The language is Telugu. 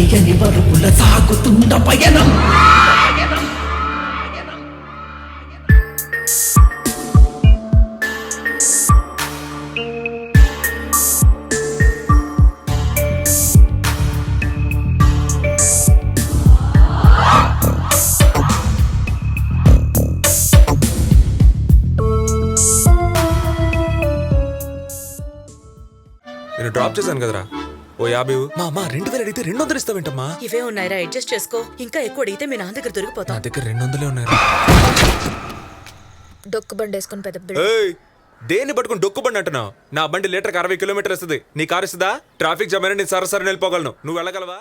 తెలియని వరకుల సాగుతున్న పయనం. నేను డ్రాప్ చేశాను కదరా, ఓ 50. మా 2000 అడిగితే 200 ఇస్తావేంటమ్మా? ఇవే ఉన్నాయిరా, అడ్జస్ట్ చేసుకో. ఇంకా ఎక్కువ అడిగితే మీ నాన్న దగ్గర నా దొరికిపోతాం. దగ్గర 200 ఉన్నాయిరా. డొక్కు బండి వేసుకుని పెద్ద ఏయ్, దేన్ని పట్టుకుని డొక్కుబండి అంటున్నావు? నా బండి లీటర్కి 60 కిలోమీటర్ వస్తుంది. నీ కారు ఇస్తుందా? ట్రాఫిక్ జామ్ అయినా నేను సరసరి వెళ్ళిపోగలను. నువ్వు వెళ్ళగలవా?